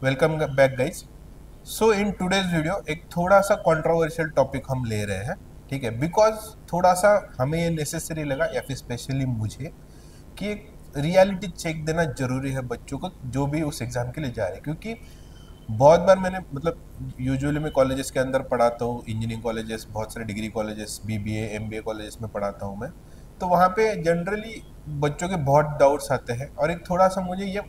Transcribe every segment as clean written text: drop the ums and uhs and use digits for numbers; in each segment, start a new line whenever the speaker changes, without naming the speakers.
Welcome back guys. So in today's video एक थोड़ा सा कंट्रोवर्शियल टॉपिक हम ले रहे हैं, ठीक है। बिकॉज थोड़ा सा हमें ये नेसेसरी लगा या फिर स्पेशली मुझे कि एक रियलिटी चेक देना जरूरी है बच्चों को जो भी उस एग्जाम के लिए जा रहे हैं। क्योंकि बहुत बार मैंने यूजुअली मैं कॉलेजेस के अंदर पढ़ाता हूँ, इंजीनियरिंग कॉलेजेस, बहुत सारे degree colleges, BBA MBA colleges में पढ़ाता हूँ मैं। तो वहाँ पे जनरली बच्चों के बहुत डाउट्स आते हैं और एक थोड़ा सा मुझे ये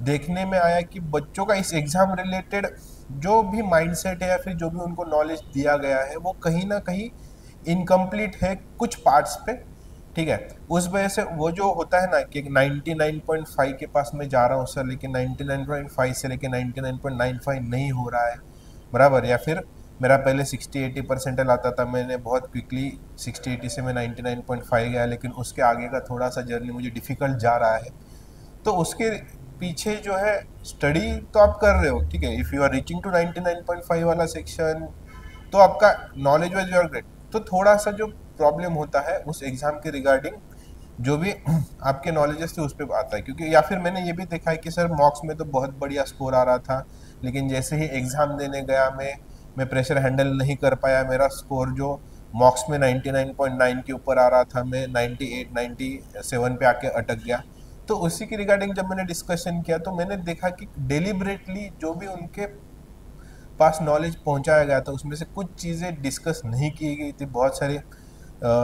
देखने में आया कि बच्चों का इस एग्जाम रिलेटेड जो भी माइंडसेट है या फिर जो भी उनको नॉलेज दिया गया है वो कहीं ना कहीं इनकम्प्लीट है कुछ पार्ट्स पे, ठीक है। उस वजह से वो जो होता है ना कि 99.5 के पास मैं जा रहा हूँ सर, लेकिन 99.5 से लेके 99.95 नहीं हो रहा है, बराबर। या फिर मेरा पहले 60-80% आता था, मैंने बहुत क्विकली 60-80 से मैं 99.5 गया, लेकिन उसके आगे का थोड़ा सा जर्नी मुझे डिफिकल्ट जा रहा है। तो उसके पीछे जो है स्टडी तो आप कर रहे हो, ठीक है। If you are reaching to 99.5 वाला सेक्शन तो आपका knowledge wise you are great. तो थोड़ा सा जो प्रॉब्लम होता है उस एग्जाम के रिगार्डिंग जो भी आपके नॉलेजेस थे उस पर आता है। क्योंकि या फिर मैंने ये भी देखा है कि सर मॉक्स में तो बहुत बढ़िया स्कोर आ रहा था, लेकिन जैसे ही एग्ज़ाम देने गया मैं प्रेशर हैंडल नहीं कर पाया। मेरा स्कोर जो मॉक्स में 99.9 के ऊपर आ रहा था, मैं 98 97 पे आके अटक गया। तो उसी के रिगार्डिंग जब मैंने डिस्कशन किया तो मैंने देखा कि डेलिबरेटली जो भी उनके पास नॉलेज पहुंचाया गया था उसमें से कुछ चीज़ें डिस्कस नहीं की गई थी। बहुत सारे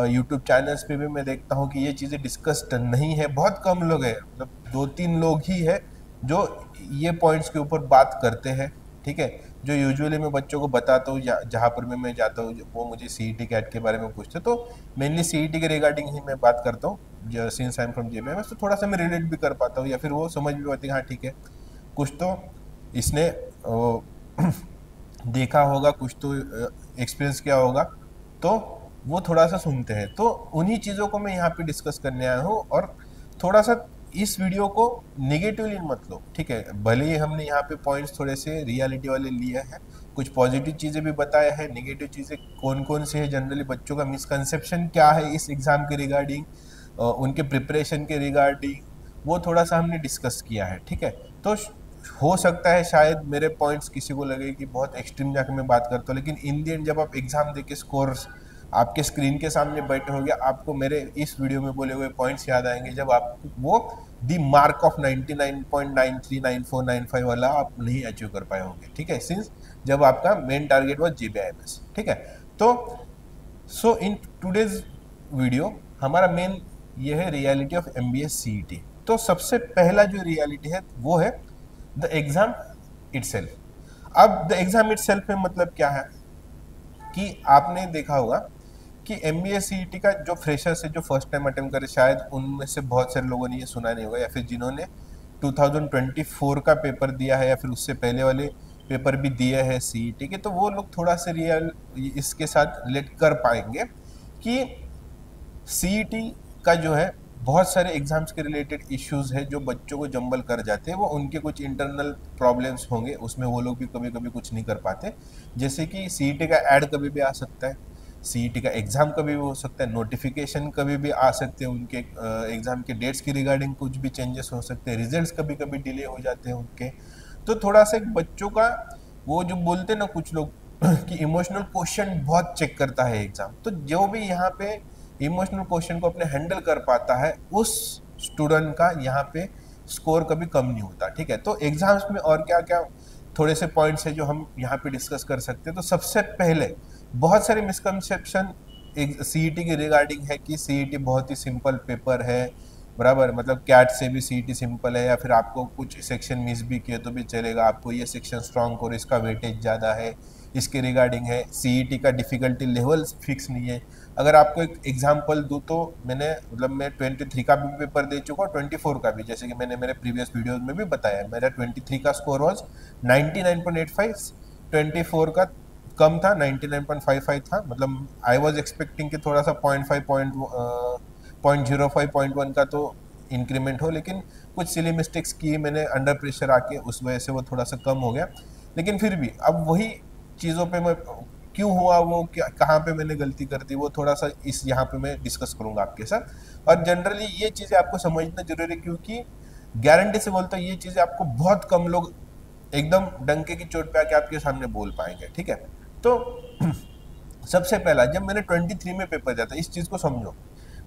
यूट्यूब चैनल्स पे भी मैं देखता हूँ कि ये चीज़ें डिस्कस्ड नहीं है। बहुत कम लोग हैं, मतलब 2-3 लोग ही है जो ये पॉइंट्स के ऊपर बात करते हैं, ठीक है। जो यूजुअली मैं बच्चों को बताता हूँ जहाँ पर भी मैं जाता हूँ वो मुझे सीईटी कैट के बारे में पूछते, तो मेनली सीईटी के रिगार्डिंग ही मैं बात करता हूँ। Since I am from JBMS तो थोड़ा सा मैं रिलेट भी कर पाता हूँ या फिर वो समझ भी पाती है, हाँ ठीक है कुछ तो इसने देखा होगा, कुछ तो एक्सपीरियंस किया होगा, तो वो थोड़ा सा सुनते हैं। तो उन्हीं चीज़ों को मैं यहाँ पे डिस्कस करने आया हूँ। और थोड़ा सा इस वीडियो को निगेटिवली मत लो, ठीक है। भले ही हमने यहाँ पे पॉइंट्स थोड़े से रियलिटी वाले लिए हैं, कुछ पॉजिटिव चीज़ें भी बताया है, नेगेटिव चीज़ें कौन कौन से है, जनरली बच्चों का मिसकंसेप्शन क्या है इस एग्ज़ाम के रिगार्डिंग, उनके प्रिपरेशन के रिगार्डिंग, वो थोड़ा सा हमने डिस्कस किया है, ठीक है। तो हो सकता है शायद मेरे पॉइंट्स किसी को लगे कि बहुत एक्सट्रीम जाकर मैं बात करता हूँ, लेकिन इन दी एंड जब आप एग्जाम दे के स्कोर्स आपके स्क्रीन के सामने बैठे हो गया, आपको मेरे इस वीडियो में बोले हुए पॉइंट्स याद आएंगे जब आप वो दी मार्क ऑफ 99.939495 वाला आप नहीं अचीव कर पाए होंगे, ठीक है। सिंस जब आपका मेन टारगेट वॉज जेबीआईएमएस, ठीक है। तो सो इन टूडेज वीडियो हमारा मेन ये है रियलिटी ऑफ एमबीए सीईटी। तो सबसे पहला जो रियलिटी है वो है द एग्जाम इटसेल्फ। अब द एग्जाम इटसेल्फ में मतलब क्या है कि आपने देखा होगा कि एमबीए सीईटी का जो फ्रेशर्स है जो फर्स्ट टाइम अटेम्प्ट करे, शायद उनमें से बहुत सारे लोगों ने ये सुना नहीं होगा, या फिर जिन्होंने 2024 का पेपर दिया है या फिर उससे पहले वाले पेपर भी दिए हैं सीईटी के, तो वो लोग थोड़ा सा रियल इसके साथ रिलेट कर पाएंगे कि सीईटी का जो है बहुत सारे एग्जाम्स के रिलेटेड इश्यूज है जो बच्चों को जंबल कर जाते हैं। वो उनके कुछ इंटरनल प्रॉब्लम्स होंगे, उसमें वो लोग भी कभी कभी कुछ नहीं कर पाते। जैसे कि सीईटी का ऐड कभी भी आ सकता है, सीईटी का एग्जाम कभी भी हो सकता है, नोटिफिकेशन कभी भी आ सकते हैं, उनके एग्जाम के डेट्स की रिगार्डिंग कुछ भी चेंजेस हो सकते हैं, रिजल्ट्स कभी कभी डिले हो जाते हैं उनके। तो थोड़ा सा एक बच्चों का वो जो बोलते हैं ना कुछ लोग कि इमोशनल क्वेश्चन बहुत चेक करता है एग्जाम, तो जो भी यहाँ पे इमोशनल क्वेश्चन को अपने हैंडल कर पाता है उस स्टूडेंट का यहाँ पे स्कोर कभी कम नहीं होता, ठीक है। तो एग्जाम्स में और क्या क्या थोड़े से पॉइंट्स है जो हम यहाँ पे डिस्कस कर सकते हैं। तो सबसे पहले बहुत सारे मिसकंसेप्शन सीईटी के रिगार्डिंग है कि सीईटी बहुत ही सिंपल पेपर है, बराबर। मतलब कैट से भी सीईटी सिंपल है, या फिर आपको कुछ सेक्शन मिस भी किए तो भी चलेगा, आपको ये सेक्शन स्ट्रॉन्ग और इसका वेटेज ज़्यादा है, इसके रिगार्डिंग है। सीईटी का डिफ़िकल्टी लेवल फिक्स नहीं है। अगर आपको एक एग्जांपल दूँ तो मैं 23 का भी पेपर दे चुका हूँ, 24 का भी, जैसे कि मैंने मेरे प्रीवियस वीडियोस में भी बताया। मेरा 23 का स्कोर वॉज 99.85, 24 का कम था, 99.55 था। मतलब आई वॉज एक्सपेक्टिंग कि थोड़ा सा 0.05 0.1 का तो इंक्रीमेंट हो, लेकिन कुछ सिली मिस्टेक्स की मैंने अंडर प्रेशर आके, उस वजह से वो थोड़ा सा कम हो गया। लेकिन फिर भी अब वही चीज़ों पे मैं क्यों हुआ, वो क्या कहाँ पे मैंने गलती कर दी, वो थोड़ा सा इस यहाँ पे मैं डिस्कस करूँगा आपके साथ। और जनरली ये चीज़ें आपको समझना जरूरी है, क्योंकि गारंटी से बोलता हूँ ये चीज़ें आपको बहुत कम लोग एकदम डंके की चोट पे आके आपके सामने बोल पाएंगे, ठीक है। तो सबसे पहला जब मैंने 23 में पेपर दिया था, इस चीज को समझो,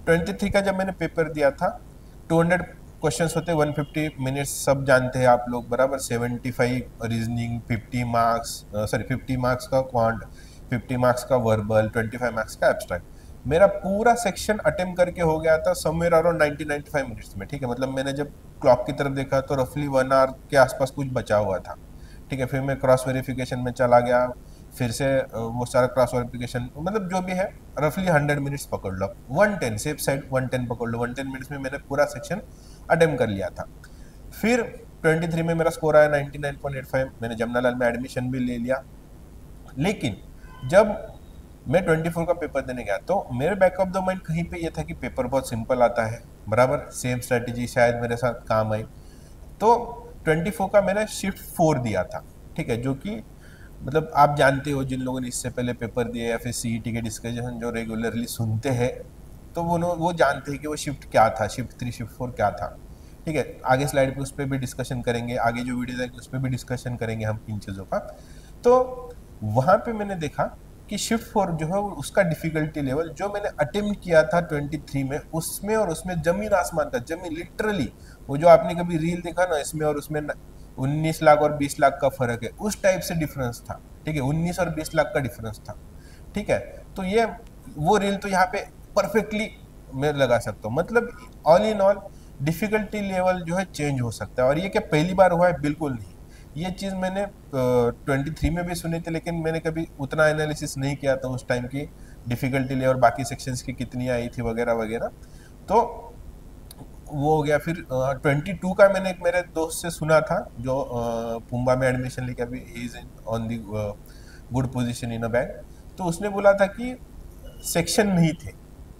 23 का जब मैंने पेपर दिया था, 200 क्वेश्चंस होते, 150 मिनट्स, सब जानते हैं आप लोग बराबर, 75 रीजनिंग, 50 मार्क्स, सॉरी 50 मार्क्स का क्वांट, 50 मार्क्स का वर्बल, 25 मार्क्स का एब्स्ट्रैक्ट। मेरा पूरा सेक्शन अटेम्प्ट करके हो गया था समवेयर अराउंड 90-95 मिनट्स में, ठीक है। मतलब मैंने जब क्लॉक की तरफ देखा तो रफली 1 आवर के आसपास कुछ बचा हुआ था, ठीक है। फिर मैं क्रॉस वेरिफिकेशन में चला गया, फिर से वो सारा क्रॉस वेरिफिकेशन, मतलब जो भी है रफली 100 मिनट्स पकड़ लो, 110 सेफ साइड 110 पकड़ लो, 110 मिनट्स में मैंने पूरा सेक्शन अटेम्प्ट कर लिया था। फिर 23 में मेरा स्कोर आया 99.85, मैंने जमनालाल में एडमिशन भी ले लिया। लेकिन जब मैं 24 का पेपर देने गया तो मेरे बैक ऑफ द माइंड कहीं पे ये था कि पेपर बहुत सिंपल आता है, बराबर, सेम स्ट्रेटेजी शायद मेरे साथ काम आई। तो 24 का मैंने शिफ्ट 4 दिया था, ठीक है, जो कि मतलब आप जानते हो, जिन लोगों ने इससे पहले पेपर दिए या फिर सीईटी के डिस्कशन जो रेगुलरली सुनते हैं, तो वो जानते हैं कि वो शिफ्ट क्या था, शिफ्ट 3 शिफ्ट 4 क्या था, ठीक है। आगे स्लाइड पे उस पर भी डिस्कशन करेंगे, आगे जो वीडियो आएगी उस पर भी डिस्कशन करेंगे हम इन चीज़ों का। तो वहाँ पे मैंने देखा कि शिफ्ट 4 जो है उसका डिफिकल्टी लेवल जो मैंने अटेम्प्ट किया था 23 में, उसमें और उसमें जमीन आसमान का, जमीन लिटरली, वो जो आपने कभी रील देखा ना, इसमें और उसमें 19 लाख और 20 लाख का फर्क है, उस टाइप से डिफरेंस था, ठीक है। 19 और 20 लाख का डिफरेंस था, ठीक है। तो ये वो रील तो यहाँ पे परफेक्टली मैं लगा सकता हूँ। मतलब all in all difficulty level जो है चेंज हो सकता है, और ये क्या पहली बार हुआ है? बिल्कुल नहीं। ये चीज़ मैंने 23 में भी सुनी थी, लेकिन मैंने कभी उतना एनालिसिस नहीं किया था उस टाइम की डिफिकल्टी लेवल बाकी सेक्शंस की कितनी आई थी वगैरह वगैरह। तो वो हो गया। फिर 22 का मैंने एक मेरे दोस्त से सुना था जो पुम्बा में एडमिशन लेके अभी is on the good position in a bank. तो उसने बोला था कि सेक्शन नहीं थे,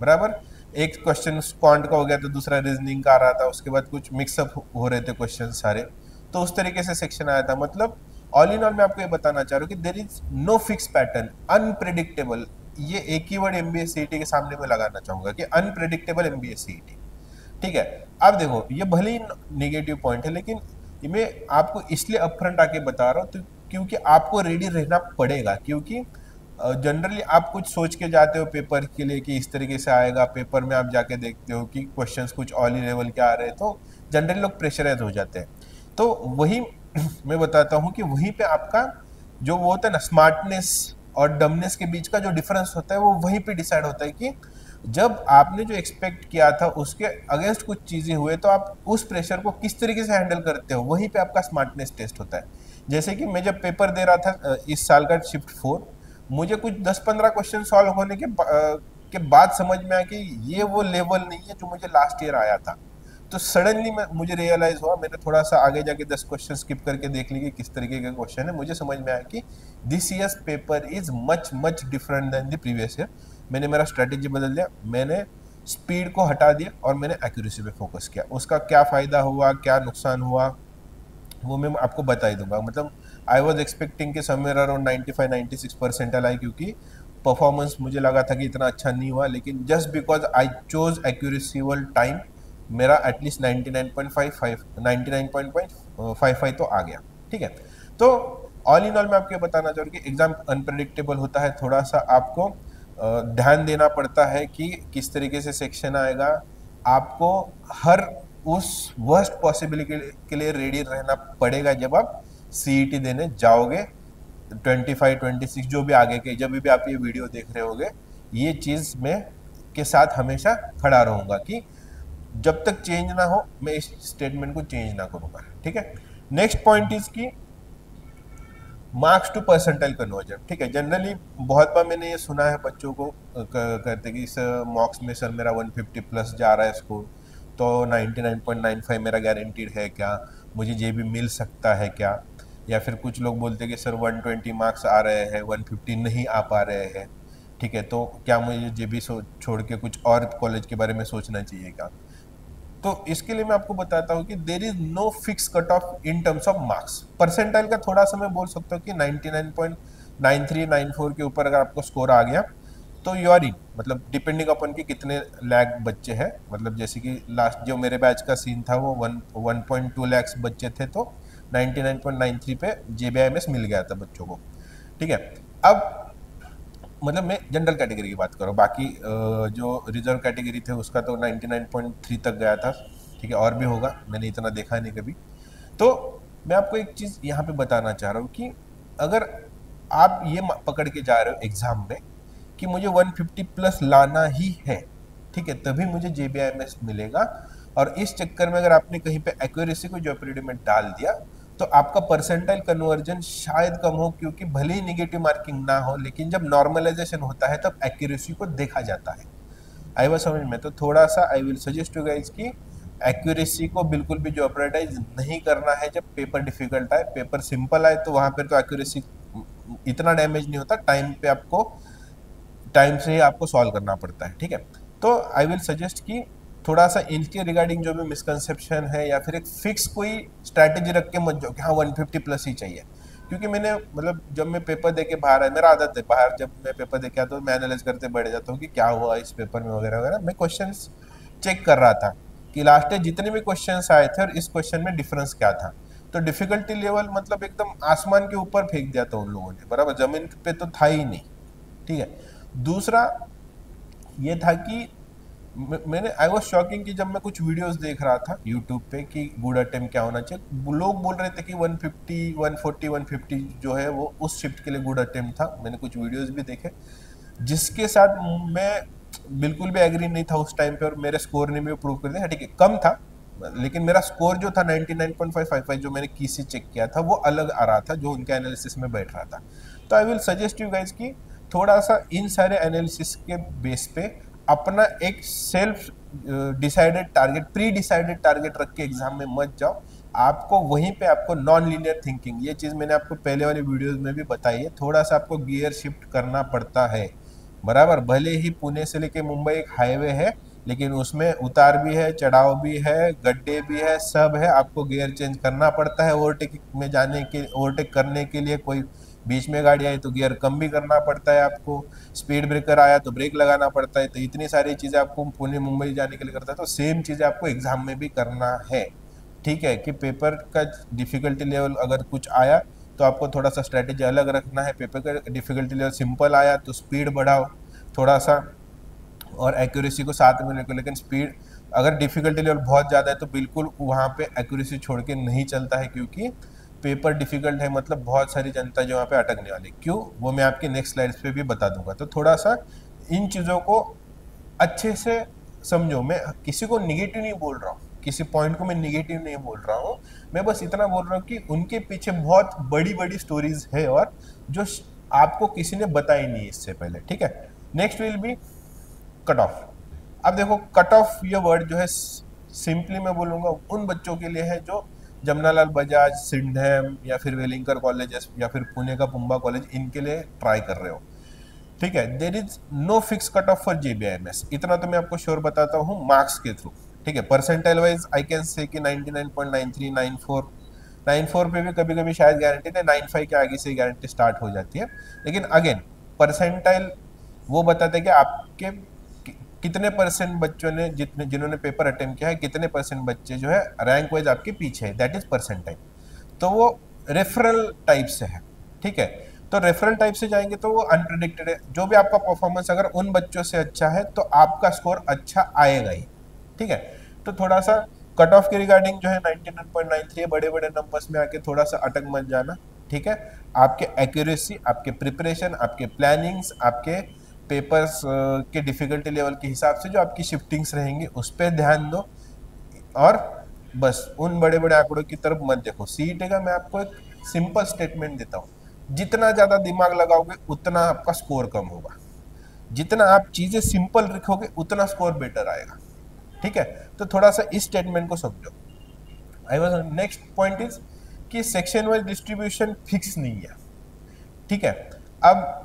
बराबर, एक क्वेश्चन क्वांट का हो गया तो दूसरा रीजनिंग का आ रहा था, उसके बाद कुछ मिक्सअप हो रहे थे क्वेश्चन सारे, तो उस तरीके से सेक्शन आया था। मतलब ऑल इन ऑल मैं आपको ये बताना चाह रहा हूँ कि there is no fix pattern, unpredictable. ये एक ही वर्ड एमबीए सीईटी के सामने में लगाना चाहूंगा कि अनप्रिडिक्टेबल एमबीए सीईटी, ठीक है। अब देखो, ये भले ही निगेटिव पॉइंट है, लेकिन मैं आपको इसलिए अपफ्रंट आके बता रहा हूँ तो क्योंकि आपको रेडी रहना पड़ेगा। क्योंकि जनरली आप कुछ सोच के जाते हो पेपर के लिए कि इस तरीके से आएगा, पेपर में आप जाके देखते हो कि क्वेश्चंस कुछ ऑल ही लेवल के आ रहे हैं, तो जनरली लोग प्रेशराइज हो जाते हैं। तो वही मैं बताता हूँ कि वहीं पे आपका जो वो होता है ना, स्मार्टनेस और डमनेस के बीच का जो डिफरेंस होता है वो वहीं पे डिसाइड होता है कि जब आपने जो एक्सपेक्ट किया था उसके अगेंस्ट कुछ चीजें हुए तो आप उस प्रेशर को किस तरीके से हैंडल करते हो, वहीं पे आपका स्मार्टनेस टेस्ट होता है। जैसे कि मैं जब पेपर दे रहा था इस साल का शिफ्ट 4, मुझे कुछ 10-15 क्वेश्चन सॉल्व होने के बाद समझ में आया कि ये वो लेवल नहीं है जो मुझे लास्ट ईयर आया था। तो सडनली मुझे रियलाइज हुआ, मैंने थोड़ा सा आगे जाके 10 क्वेश्चन स्किप करके देख ली कि किस तरीके के क्वेश्चन है, मुझे समझ में आया कि this year's paper is much much different than the previous year. मैंने मेरा स्ट्रेटेजी बदल दिया, मैंने स्पीड को हटा दिया और मैंने एक्यूरेसी पे फोकस किया। उसका क्या फ़ायदा हुआ, क्या नुकसान हुआ, वो मैं आपको बता ही दूंगा। मतलब आई वॉज एक्सपेक्टिंग कि समवेयर अराउंड 95-96% आए, क्योंकि परफॉर्मेंस मुझे लगा था कि इतना अच्छा नहीं हुआ, लेकिन जस्ट बिकॉज आई चोज एक्यूरेसीवल टाइम मेरा एटलीस्ट 99.55 तो आ गया, ठीक है। तो ऑल इन ऑल मैं आपको बताना चाह रहा हूँ कि एग्जाम अनप्रेडिक्टेबल होता है, थोड़ा सा आपको ध्यान देना पड़ता है कि किस तरीके से सेक्शन आएगा। आपको हर उस वर्स्ट पॉसिबिलिटी के लिए रेडी रहना पड़ेगा जब आप सीईटी देने जाओगे। 25-26 जो भी आगे के, जब भी आप ये वीडियो देख रहे होगे, ये चीज़ में के साथ हमेशा खड़ा रहूंगा कि जब तक चेंज ना हो मैं इस स्टेटमेंट को चेंज ना करूंगा, ठीक है। नेक्स्ट पॉइंट इज की मार्क्स टू परसेंटाइल कन्वर्जन, ठीक है। जनरली बहुत बार मैंने ये सुना है बच्चों को करते कि सर मॉक्स में सर मेरा 150 प्लस जा रहा है स्कोर, तो 99.95 मेरा गारंटीड है क्या, मुझे ये भी मिल सकता है क्या। या फिर कुछ लोग बोलते हैं कि सर 120 मार्क्स आ रहे हैं, 150 नहीं आ पा रहे हैं, ठीक है, तो क्या मुझे ये भी छोड़ के कुछ और कॉलेज के बारे में सोचना चाहिए क्या। तो इसके लिए मैं आपको बताता हूँ कि there is no fix cut in terms of marks. Percentile का थोड़ा सा मैं बोल सकता हूँ कि 99.93-94 के ऊपर अगर आपको स्कोर आ गया तो यू आर इन, मतलब डिपेंडिंग अपन के कितने लाख बच्चे हैं। मतलब जैसे कि लास्ट जो मेरे बैच का सीन था वो 1.2 लाख बच्चे थे, तो 99.93 पे JBIMS मिल गया था बच्चों को, ठीक है। अब मतलब मैं जनरल कैटेगरी की बात कर रहा हूँ, बाकी जो रिजर्व कैटेगरी थे उसका तो 99.3 तक गया था, ठीक है, और भी होगा, मैंने इतना देखा नहीं कभी। तो मैं आपको एक चीज़ यहाँ पे बताना चाह रहा हूँ कि अगर आप ये पकड़ के जा रहे हो एग्जाम में कि मुझे 150 प्लस लाना ही है, ठीक है, तभी मुझे JBIMS मिलेगा, और इस चक्कर में अगर आपने कहीं पे एक्यूरेसी को जेओपर्डी में डाल दिया तो आपका परसेंटाइल कन्वर्जन शायद कम हो, क्योंकि भले ही निगेटिव मार्किंग ना हो, लेकिन जब नॉर्मलाइजेशन होता है तब एक्यूरेसी को देखा जाता है। आई बात समझ में? तो थोड़ा सा I will suggest you guys की एक्यूरेसी को बिल्कुल भी जेओपर्डाइज नहीं करना है जब पेपर डिफिकल्ट आए। पेपर सिंपल आए तो वहां पर तो एक्यूरेसी इतना डैमेज नहीं होता, टाइम से ही आपको सॉल्व करना पड़ता है, ठीक है। तो आई विल सजेस्ट कि थोड़ा सा इनके रिगार्डिंग जो भी मिसकंसेप्शन है, या फिर एक फिक्स कोई स्ट्रैटेजी रख के मत जाओ कि हाँ 150 प्लस ही चाहिए। क्योंकि मैंने मतलब जब मैं पेपर दे के बाहर आया, मेरा आदत है बाहर जब मैं पेपर दे के आता हूँ मैं एनालाइज करते बैठ जाता हूँ कि क्या हुआ इस पेपर में वगैरह वगैरह। मैं क्वेश्चंस चेक कर रहा था कि लास्ट टाइम जितने भी क्वेश्चंस आए थे और इस क्वेश्चन में डिफरेंस क्या था। तो डिफिकल्टी लेवल मतलब एकदम आसमान के ऊपर फेंक दिया था उन लोगों ने, बराबर, जमीन पे तो था ही नहीं, ठीक है। दूसरा ये था कि मैंने आई वॉज शॉकिंग कि जब मैं कुछ वीडियोस देख रहा था यूट्यूब पे कि गुड अटेम्प्ट क्या होना चाहिए, लोग बोल रहे थे कि 150 140 150 जो है वो उस शिफ्ट के लिए गुड अटेम्प्ट था। मैंने कुछ वीडियोस भी देखे जिसके साथ मैं बिल्कुल भी एग्री नहीं था उस टाइम पे, और मेरे स्कोर ने भी प्रूव कर दिया, ठीक है, कम था लेकिन मेरा स्कोर जो था 99.555 जो मैंने की से चेक किया था वो अलग आ रहा था जो उनके एनालिसिस में बैठ रहा था। तो I will suggest you guys कि थोड़ा सा इन सारे एनालिसिस के बेस पे अपना एक self decided target, pre decided target रख के एग्जाम में मत जाओ। आपको वहीं पे आपको नॉन लीनियर थिंकिंग, ये चीज़ मैंने आपको पहले वाली वीडियोस में भी बताई है, थोड़ा सा आपको गियर शिफ्ट करना पड़ता है, बराबर। भले ही पुणे से लेके मुंबई एक हाईवे है, लेकिन उसमें उतार भी है, चढ़ाव भी है, गड्ढे भी है, सब है, आपको गियर चेंज करना पड़ता है। ओवरटेक करने के लिए कोई बीच में गाड़ी आई तो गियर कम भी करना पड़ता है आपको, स्पीड ब्रेकर आया तो ब्रेक लगाना पड़ता है। तो इतनी सारी चीज़ें आपको पुणे मुंबई जाने के लिए करता है, तो सेम चीज़ें आपको एग्जाम में भी करना है, ठीक है। कि पेपर का डिफिकल्टी लेवल अगर कुछ आया तो आपको थोड़ा सा स्ट्रेटेजी अलग रखना है। पेपर का डिफिकल्टी लेवल सिंपल आया तो स्पीड बढ़ाओ थोड़ा सा और एक्यूरेसी को साथ में लेकर, लेकिन स्पीड अगर डिफिकल्टी लेवल बहुत ज़्यादा है तो बिल्कुल वहाँ पे एक्यूरेसी छोड़ के नहीं चलता है, क्योंकि पेपर डिफिकल्ट है मतलब बहुत सारी जनता जो वहाँ पे अटकने वाली। क्यों, वो मैं आपके नेक्स्ट स्लाइड्स पे भी बता दूंगा। तो थोड़ा सा इन चीज़ों को अच्छे से समझो। मैं किसी को निगेटिव नहीं बोल रहा हूँ, किसी पॉइंट को मैं निगेटिव नहीं बोल रहा हूँ, मैं बस इतना बोल रहा हूँ कि उनके पीछे बहुत बड़ी बड़ी स्टोरीज है और जो आपको किसी ने बताई नहीं इससे पहले, ठीक है। Next will be cut off. अब देखो कट ऑफ ये वर्ड जो है सिंपली मैं बोलूँगा उन बच्चों के लिए है जो जमनालाल बजाज, सिंधम या फिर वेलिंगकर कॉलेजेस या फिर पुणे का पुंबा कॉलेज, इनके लिए ट्राई कर रहे हो, ठीक है। There is no fix cut for JBIMS, इतना तो मैं आपको श्योर बताता हूँ मार्क्स के थ्रू, ठीक है। Percentile wise I can say कि 99.93 94 पे भी कभी कभी शायद गारंटी नहीं, 95 के आगे से गारंटी स्टार्ट हो जाती है। लेकिन अगेन परसेंटाइल वो बताते हैं कि आपके कितने परसेंट बच्चों ने जिन्होंने पेपर अटेम्प्ट किया है, कितने परसेंट बच्चे जो है रैंक वाइज आपके पीछे है, दैट इज परसेंटाइल। तो वो रेफरल टाइप से है, ठीक है। तो रेफरल टाइप से जाएंगे तो वो अनप्रिडिक्टेड है, जो भी आपका परफॉर्मेंस अगर उन बच्चों से अच्छा है तो आपका स्कोर अच्छा आएगा ही, ठीक है। तो थोड़ा सा कट ऑफ के रिगार्डिंग जो है 99.93 बड़े बड़े नंबर्स में आके थोड़ा सा अटक मत जाना, ठीक है। आपके एक्यूरेसी, आपके प्रिपरेशन, आपके प्लानिंग्स, आपके पेपर्स के डिफिकल्टी लेवल के हिसाब से जो आपकी शिफ्टिंग्स रहेंगी उस पर ध्यान दो, और बस उन बड़े बड़े आंकड़ों की तरफ मत देखो। सीईटी का मैं आपको एक सिंपल स्टेटमेंट देता हूँ, जितना ज़्यादा दिमाग लगाओगे उतना आपका स्कोर कम होगा, जितना आप चीज़ें सिंपल रखोगे उतना स्कोर बेटर आएगा, ठीक है। तो थोड़ा सा इस स्टेटमेंट को समझो। I was next point is कि सेक्शन वाइज डिस्ट्रीब्यूशन फिक्स नहीं है, ठीक है। अब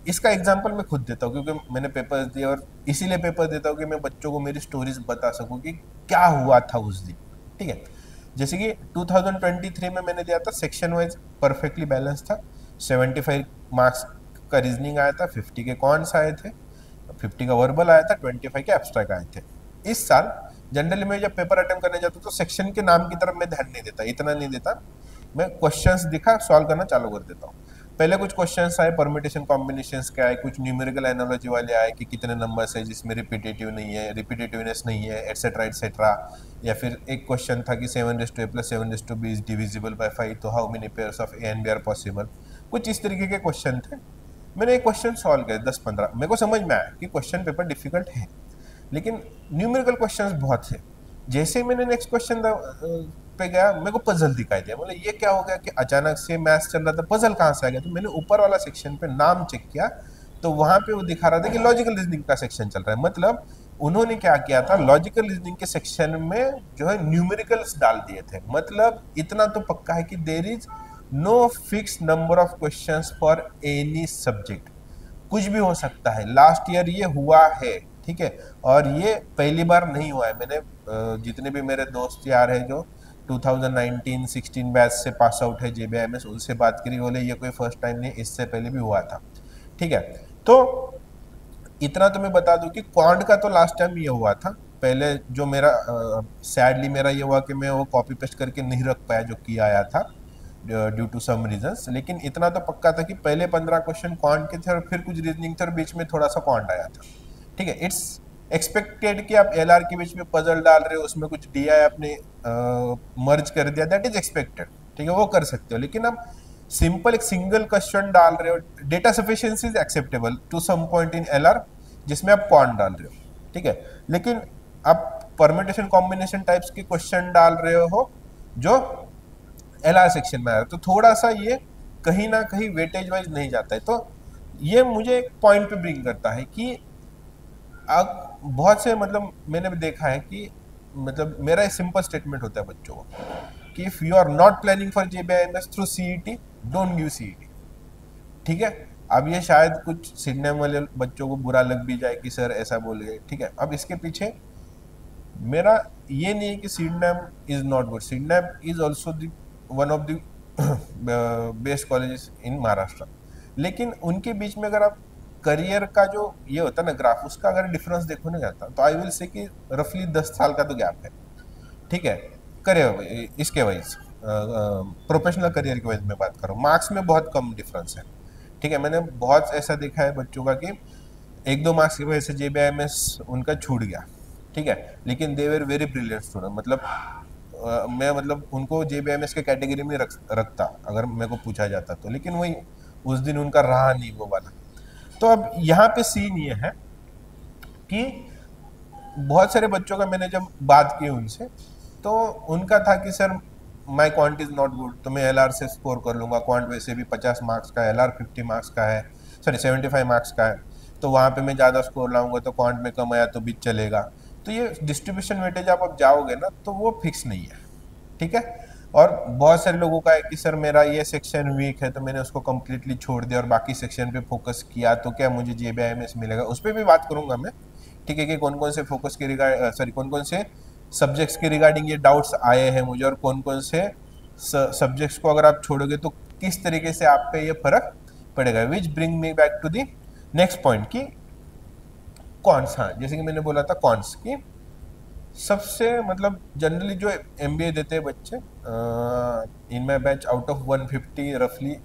इसका एग्जाम्पल मैं खुद देता हूँ क्योंकि मैंने पेपर्स दिए, और इसीलिए पेपर देता हूँ कि मैं बच्चों को मेरी स्टोरीज बता सकूँ कि क्या हुआ था उस दिन, ठीक है। जैसे कि 2023 में मैंने दिया था सेक्शन वाइज परफेक्टली बैलेंस था, 75 मार्क्स का रीजनिंग आया था, 50 के कॉन्स आए थे, 50 का वर्बल आया था, 25 के एब्स्ट्रैक्ट आए थे। इस साल जनरली मैं जब पेपर अटेम्प्ट करने जाता हूँ तो सेक्शन के नाम की तरफ मैं ध्यान नहीं देता, इतना नहीं देता, मैं क्वेश्चंस दिखा सॉल्व करना चालू कर देता हूँ। पहले कुछ क्वेश्चंस आए परम्यूटेशन कॉम्बिनेशंस क्या है, कुछ न्यूमेरिकल एनालॉजी वाले आए कि कितने नंबर्स है जिसमें रिपीटेटिव नहीं है, रिपीटेटिवनेस नहीं है, एटसेट्रा एटसेट्रा। या फिर एक क्वेश्चन था कि 7 a + 7 b is divisible by 5, तो how many pairs of A and B are possible. कुछ इस तरीके के क्वेश्चन थे। मैंने एक क्वेश्चन सॉल्व किया 10-15, मेरे को समझ में आया कि क्वेश्चन पेपर डिफिकल्ट है, लेकिन न्यूमेरिकल क्वेश्चंस बहुत है। जैसे ही मैंने नेक्स्ट क्वेश्चन पे गया, मेरे को पजल दिखाई दिया, बोले ये क्या हो गया कि अचानक से मैथ्स चल रहा था, पजल कहाँ से आ गया। तो मैंने ऊपर वाला सेक्शन पे नाम चेक किया, तो वहां पे वो दिखा रहा था कि लॉजिकल रीजनिंग का सेक्शन चल रहा है। मतलब उन्होंने क्या किया था, लॉजिकल रीजनिंग के सेक्शन में जो है न्यूमेरिकल्स डाल दिए थे। मतलब इतना तो पक्का है कि there is no fix number of questions for any subject, कुछ भी हो सकता है। लास्ट ईयर ये हुआ है, ठीक है, और ये पहली बार नहीं हुआ है। मैंने जितने भी मेरे दोस्त यार हैं जो 2019-16 बैच से पास आउट है जेबीआईएमएस, उनसे बात करी, बोले ये कोई फर्स्ट टाइम नहीं, इससे पहले भी हुआ था, ठीक है। तो इतना तो मैं बता दूं कि क्वांट का तो लास्ट टाइम ये हुआ था। पहले जो मेरा सैडली मेरा ये हुआ कि मैं वो कॉपी पेस्ट करके नहीं रख पाया जो किया आया था ड्यू टू सम रीजंस, लेकिन इतना तो पक्का था कि पहले 15 क्वेश्चन क्वांट के थे और फिर कुछ रीजनिंग थे और बीच में थोड़ा सा क्वांट आया था, ठीक है। इट्स एक्सपेक्टेड कि आप एलआर के बीच में पजल डाल रहे हो, उसमें कुछ डीआई आपने मर्ज कर दिया, दैट इज एक्सपेक्टेड, ठीक है, वो कर सकते हो। लेकिन आप सिंपल एक सिंगल क्वेश्चन डाल रहे हो, data sufficiency is acceptable to some point in LR, जिसमें आप क्वांट डाल रहे हो, ठीक है। लेकिन आप परम्यूटेशन कॉम्बिनेशन टाइप्स के क्वेश्चन डाल रहे हो जो एलआर सेक्शन में आ रहा है, तो थोड़ा सा ये कहीं ना कहीं वेटेज वाइज नहीं जाता है। तो ये मुझे एक पॉइंट पे ब्रिंग करता है कि अब बहुत से, मतलब मैंने भी देखा है कि, मतलब मेरा एक सिंपल स्टेटमेंट होता है बच्चों को कि if you are not planning for JBIMS through CET, don't give CET, ठीक है। अब ये शायद कुछ सीडनेम वाले बच्चों को बुरा लग भी जाए कि सर ऐसा बोल गए, ठीक है। अब इसके पीछे मेरा ये नहीं है कि Sydenham is not good, Sydenham is also one of the best colleges in Maharashtra, लेकिन उनके बीच में अगर आप करियर का जो ये होता है ना ग्राफ, उसका अगर डिफरेंस देखो ना जाता, तो आई विल से कि रफली 10 साल का तो गैप है, ठीक है। करियर इसके वाइज, प्रोफेशनल करियर की वाइज में बात कर रहा हूँ, मार्क्स में बहुत कम डिफरेंस है, ठीक है। मैंने बहुत ऐसा देखा है बच्चों का कि 1-2 मार्क्स की वजह से जेबीआईएमएस उनका छूट गया, ठीक है, लेकिन दे वर वेरी ब्रिलियंट स्टूडेंट। मतलब मैं मतलब उनको जेबीएमएस के कैटेगरी में रखता अगर मेरे को पूछा जाता तो, लेकिन वही उस दिन उनका रहा नहीं वो वाला। तो अब यहाँ पे सीन ये है कि बहुत सारे बच्चों का मैंने जब बात की उनसे, तो उनका था कि sir my quant is not good, तो मैं एलआर से स्कोर कर लूंगा, क्वांट वैसे भी 50 मार्क्स का है, एलआर 50 मार्क्स का है, सॉरी 75 मार्क्स का है, तो वहाँ पे मैं ज़्यादा स्कोर लाऊंगा, तो क्वांट में कम आया तो भी चलेगा। तो ये डिस्ट्रीब्यूशन वेटेज आप जाओगे ना तो वो फिक्स नहीं है, ठीक है। और बहुत सारे लोगों का है कि सर मेरा ये सेक्शन वीक है तो मैंने उसको कम्प्लीटली छोड़ दिया और बाकी सेक्शन पे फोकस किया, तो क्या मुझे जेबीआईएमएस मिलेगा, उस पर भी बात करूंगा मैं, ठीक है, कि कौन कौन से फोकस के रिगार्ड, सॉरी कौन कौन से सब्जेक्ट्स के रिगार्डिंग ये डाउट्स आए हैं मुझे, और कौन कौन से सब्जेक्ट्स को अगर आप छोड़ोगे तो किस तरीके से आप पे ये फर्क पड़ेगा। Which bring me back to the next point की कॉन्स। हाँ, जैसे कि मैंने बोला था कॉन्स की, सबसे मतलब जनरली जो एमबीए देते हैं बच्चे, इन माई बैच आउट ऑफ 150 रफली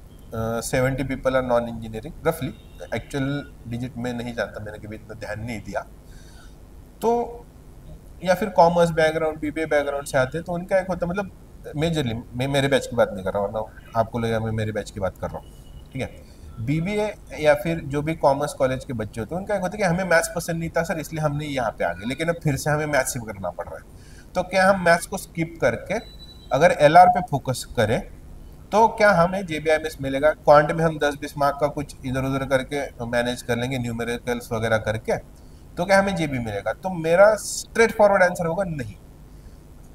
70 पीपल आर नॉन इंजीनियरिंग, रफली, एक्चुअल डिजिट में नहीं जानता, मैंने कभी इतना ध्यान नहीं दिया। तो या फिर कॉमर्स बैकग्राउंड, बीबीए बैकग्राउंड से आते हैं, तो उनका एक होता है, मतलब मेजरली मैं मेरे बैच की बात नहीं कर रहा हूँ, वरना आपको लगेगा मैं मेरे बैच की बात कर रहा हूँ, ठीक है। बीबीए या फिर जो भी कॉमर्स कॉलेज के बच्चे होते हैं, उनका एक होता है कि हमें मैथ्स पसंद नहीं था सर, इसलिए हमने यहाँ पे आ गए, लेकिन अब फिर से हमें मैथ्स ही करना पड़ रहा है। तो क्या हम मैथ्स को स्किप करके अगर एलआर पे फोकस करें तो क्या हमें जेबीआईएमएस मिलेगा? क्वांट में हम 10-20 मार्क का कुछ इधर उधर करके मैनेज कर लेंगे, न्यूमेरिकल्स वगैरह करके, तो क्या हमें जेबी मिलेगा? तो मेरा स्ट्रेट फॉरवर्ड आंसर होगा नहीं।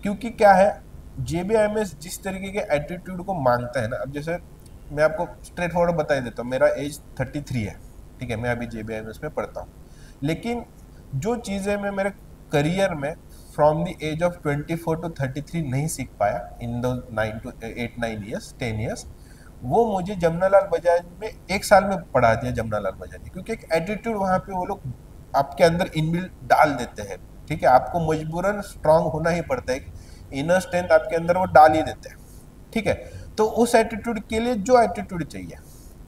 क्योंकि क्या है, जेबीआईएमएस जिस तरीके के एटीट्यूड को मांगता है ना, अब जैसे मैं आपको स्ट्रेट फॉरवर्ड बता ही देता हूँ, मेरा एज 33 है, ठीक है, मैं अभी जेबीआईएमएस में पढ़ता हूँ, लेकिन जो चीज़ें मैं मेरे करियर में from the age of 24 to 33 नहीं सीख पाया इन दो 8-9 ईयर्स 10 ईयर्स, वो मुझे जमनालाल बजाज में 1 साल में पढ़ा दिया जमनालाल बजाज ने। क्योंकि एक एटीट्यूड वहाँ पे वो लोग आपके अंदर इनबिल्ट डाल देते हैं ठीक है, आपको मजबूरन स्ट्रांग होना ही पड़ता है, इनर स्ट्रेंथ आपके अंदर वो डाल ही देते हैं, ठीक है। तो उस एटीट्यूड के लिए जो एटीट्यूड चाहिए,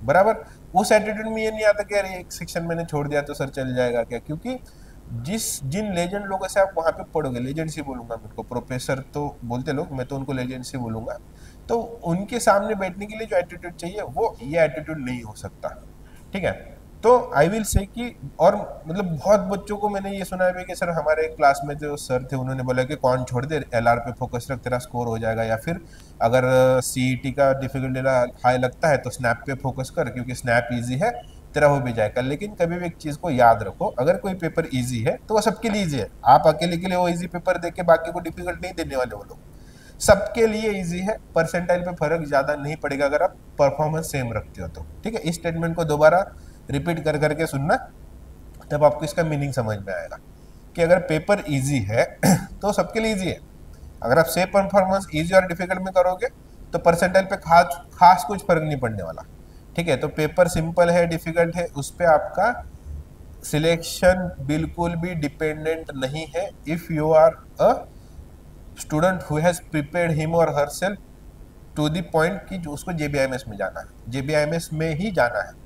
बराबर, उस एटीट्यूड में ये नहीं आता कि अरे एक सेक्शन मैंने छोड़ दिया तो सर चल जाएगा क्या, क्योंकि जिन लेजेंड लोगों से आप वहां पे पढ़ोगे, लेजेंड ही बोलूंगा मैं उनको, प्रोफेसर तो बोलते लोग, मैं तो उनको लेजेंड ही बोलूंगा, तो उनके सामने बैठने के लिए जो एटीट्यूड चाहिए वो ये एटीट्यूड नहीं हो सकता, ठीक है। तो आई विल से कि, और मतलब बहुत बच्चों को मैंने ये सुना है कि सर हमारे क्लास में जो सर थे उन्होंने बोला कि कौन छोड़ दे, एलआर पे फोकस रख, तेरा स्कोर हो जाएगा, या फिर अगर सीईटी का डिफिकल्टी हाई लगता है तो स्नैप पे फोकस कर क्योंकि स्नैप इजी है, तेरा हो भी जाएगा। लेकिन कभी भी एक चीज को याद रखो, अगर कोई पेपर इजी है तो वो सबके लिए इजी है, आप अकेले के लिए वो इजी पेपर दे के बाकी को डिफिकल्ट नहीं देने वाले वो लोग, सबके लिए इजी है, परसेंटाइल पे फर्क ज्यादा नहीं पड़ेगा अगर आप परफॉर्मेंस सेम रखते हो तो, ठीक है। इस स्टेटमेंट को दोबारा रिपीट कर करके सुनना, तब आपको इसका मीनिंग समझ में आएगा कि अगर पेपर इजी है तो सबके लिए इजी है, अगर आप सेम परफॉर्मेंस इजी और डिफिकल्ट में करोगे तो परसेंटाइल पे खास खास कुछ फर्क नहीं पड़ने वाला, ठीक है। तो पेपर सिंपल है डिफिकल्ट है उस पर आपका सिलेक्शन बिल्कुल भी डिपेंडेंट नहीं है, if you are a student who has prepared him और herself to the point कि जो उसको जेबीआईएमएस में जाना है, जेबीआईएमएस में ही जाना है,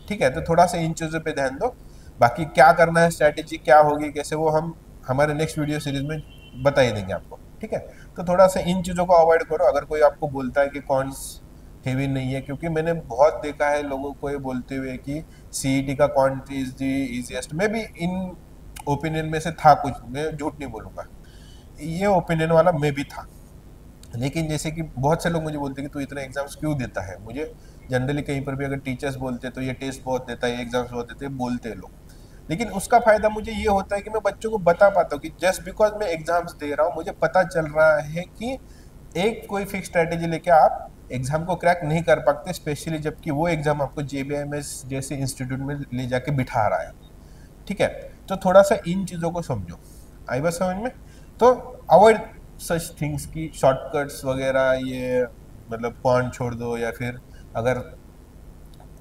ठीक है। तो थोड़ा सा इन चीज़ों पे ध्यान दो, बाकी क्या करना है, स्ट्रैटेजी क्या होगी कैसे, वो हम हमारे नेक्स्ट वीडियो सीरीज में बता ही देंगे आपको, ठीक है। तो थोड़ा सा इन चीज़ों को अवॉइड करो, अगर कोई आपको बोलता है कि कॉन्स हेवी नहीं है, क्योंकि मैंने बहुत देखा है लोगों को ये बोलते हुए कि सीईटी का can't is the easiest, may be in opinion में से था कुछ, मैं झूठ नहीं बोलूँगा, ये ओपिनियन वाला मैं भी था। लेकिन जैसे कि बहुत से लोग मुझे बोलते हैं कि तू इतने एग्जाम्स क्यों देता है, मुझे जनरली कहीं पर भी अगर टीचर्स बोलते तो ये टेस्ट बहुत देता है, ये एग्जाम्स बहुत देते हैं, बोलते हैं लोग, लेकिन उसका फायदा मुझे ये होता है कि मैं बच्चों को बता पाता हूँ कि जस्ट बिकॉज मैं एग्जाम्स दे रहा हूँ मुझे पता चल रहा है कि एक कोई फिक्स स्ट्रेटेजी लेके आप एग्जाम को क्रैक नहीं कर पाते, स्पेशली जबकि वो एग्जाम आपको जेबीआईएमएस जैसे इंस्टीट्यूट में ले जाके बिठा रहा है, ठीक है। तो थोड़ा सा इन चीज़ों को समझो, आई बात समझ में। तो अवॉइड सच थिंग्स की शॉर्टकट्स वगैरह, ये मतलब कौन छोड़ दो, या फिर अगर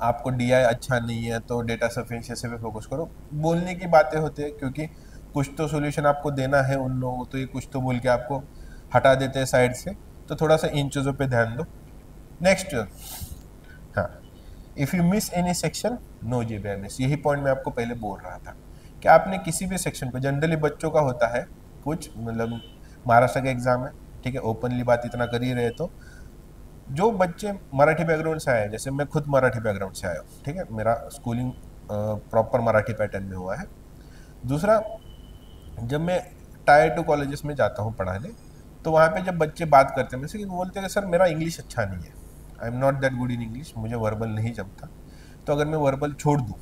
आपको डीआई अच्छा नहीं है तो डेटा सफिशिएंसी पे फोकस करो, बोलने की बातें होती है, क्योंकि कुछ तो सोल्यूशन आपको देना है उन लोगों को, तो ये कुछ तो बोल के आपको हटा देते हैं साइड से, तो थोड़ा सा इन चीज़ों पे ध्यान दो। नेक्स्ट, हाँ, if you miss any section no JBIMS, यही पॉइंट मैं आपको पहले बोल रहा था कि आपने किसी भी सेक्शन को, जनरली बच्चों का होता है कुछ, मतलब महाराष्ट्र का एग्जाम है, ठीक है, ओपनली बात इतना कर ही रहे, तो जो बच्चे मराठी बैकग्राउंड से आए, जैसे मैं खुद मराठी बैकग्राउंड से आया हूँ, ठीक है, मेरा स्कूलिंग प्रॉपर मराठी पैटर्न में हुआ है। दूसरा, जब मैं टायर 2 कॉलेजेस में जाता हूँ पढ़ाने, तो वहाँ पे जब बच्चे बात करते हैं मुझसे, कि बोलते हैं कि सर मेरा इंग्लिश अच्छा नहीं है, I am not that good in English, मुझे वर्बल नहीं जमता, तो अगर मैं वर्बल छोड़ दूँ,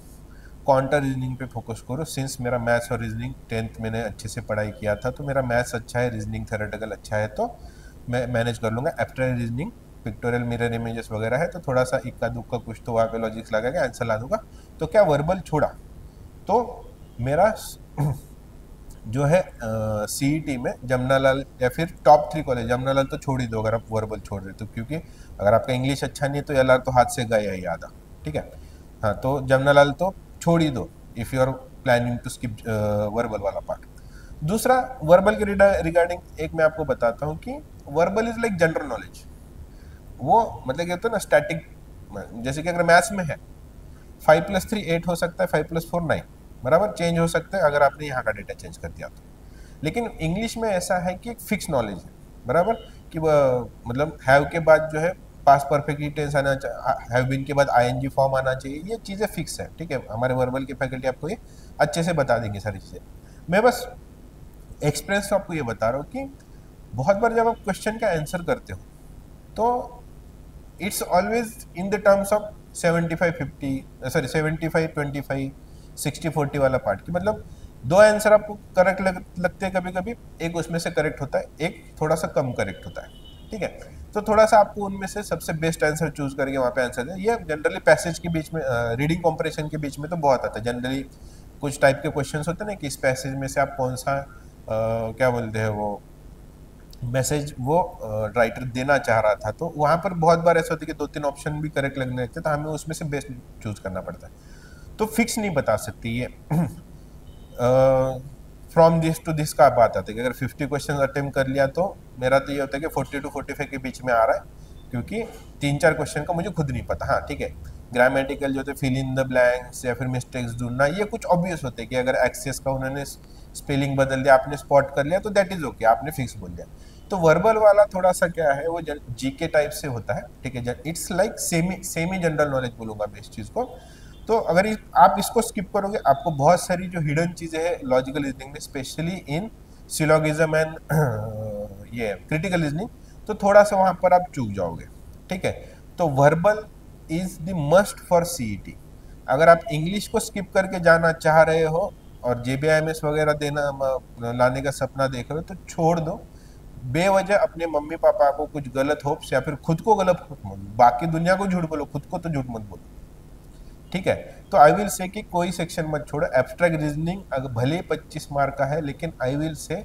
काउंटर रीजनिंग पे फोकस करो, सिंस मेरा मैथ्स और रीजनिंग 10th मैंने अच्छे से पढ़ाई किया था, तो मेरा मैथ्स अच्छा है, रीजनिंग थेरेटिकल अच्छा है, तो मैं मैनेज कर लूँगा। Abstract reasoning, pictorial mirror images वगैरह है, तो थोड़ा सा इक्का दुक्का कुछ तो वहाँ पे लॉजिक्स लगा के आंसर ला दूंगा। तो क्या वर्बल छोड़ा तो मेरा जो है सीईटी में जमनालाल या फिर टॉप 3 कॉलेज, जमनालाल तो छोड़ ही दो अगर आप वर्बल छोड़ रहे तो, क्योंकि अगर आपका इंग्लिश अच्छा नहीं है तो एलआर तो हाथ से गया ही आधा, ठीक है। हाँ, तो जमनालाल तो छोड़ ही दो if you are planning to skip verbal वाला पार्ट। दूसरा, वर्बल के रिगार्डिंग एक मैं आपको बताता हूँ कि verbal is like general knowledge, वो मतलब क्या होता है ना, स्टैटिक, जैसे कि अगर मैथ्स में है 5+3 8 हो सकता है, 5+4 9, बराबर, चेंज हो सकता है अगर आपने यहाँ का डेटा चेंज कर दिया तो। लेकिन इंग्लिश में ऐसा है कि एक फिक्स नॉलेज है, बराबर, कि मतलब हैव के बाद जो है पास्ट परफेक्ट टेंस आना चाहिए, हैव बीन के बाद आईएनजी फॉर्म आना चाहिए, ये चीज़ें फिक्स है, ठीक है। हमारे वर्बल की फैकल्टी आपको ये अच्छे से बता देंगे सारी चीज़ें, मैं बस एक्सपीरियंस तो आपको ये बता रहा हूँ कि बहुत बार जब आप क्वेश्चन का आंसर करते हो तो it's always in the terms of 75-50, sorry 75-25, 60-40 वाला पार्ट, की मतलब दो आंसर आपको करेक्ट लगते हैं कभी कभी, एक उसमें से करेक्ट होता है, एक थोड़ा सा कम करेक्ट होता है, ठीक है। तो थोड़ा सा आपको उनमें से सबसे बेस्ट आंसर चूज करके वहाँ पे आंसर दें। ये जनरली पैसेज के बीच में, रीडिंग कॉम्परेशन के बीच में तो बहुत आता है, जनरली कुछ टाइप के क्वेश्चंस होते हैं ना कि इस पैसेज में से आप कौन सा क्या बोलते हैं वो मैसेज वो राइटर देना चाह रहा था, तो वहाँ पर बहुत बार ऐसा होता है कि 2-3 ऑप्शन भी करेक्ट लगने लगते हैं, तो हमें उसमें से बेस्ट चूज करना पड़ता है, तो फिक्स नहीं बता सकती ये। फ्रॉम दिस टू दिस का बात आती है कि अगर 50 क्वेश्चन अटेम्प्ट कर लिया तो मेरा तो ये होता है कि 40 to 45 के बीच में आ रहा है, क्योंकि 3-4 क्वेश्चन का मुझे खुद नहीं पता। हाँ ठीक है, ग्रामेटिकल जो होते फिल इन द ब्लैंक्स या फिर मिस्टेक्स ढूंढना, ये कुछ ऑब्वियस होते हैं कि अगर एक्सेस का उन्होंने स्पेलिंग बदल दिया, आपने स्पॉट कर लिया तो दैट इज ओके, आपने फिक्स बोल दिया। तो वर्बल वाला थोड़ा सा क्या है, वो जीके टाइप से होता है, ठीक है, it's like semi general knowledge बोलूंगा मैं इस चीज को। तो अगर आप इसको स्किप करोगे, आपको बहुत सारी जो हिडन चीजें हैं लॉजिकल रीजनिंग में, स्पेशली इन सिलोगिज्म एंड ये क्रिटिकल रीजनिंग, तो थोड़ा सा वहां पर आप चूक जाओगे, ठीक है। तो verbal is the must for CET. अगर आप इंग्लिश को स्किप करके जाना चाह रहे हो और जेबीआईएमएस वगैरह देना लाने का सपना देख रहे हो, तो छोड़ दो। बेवजह अपने मम्मी पापा को कुछ गलत होप्स या फिर खुद को गलत होप मत, बाकी दुनिया को झूठ बोलो, खुद को तो झूठ मत बोलो, ठीक है। तो आई विल से कि कोई सेक्शन मत छोड़ो। एब्स्ट्रैक्ट रीजनिंग अगर भले 25 मार्क का है, लेकिन आई विल से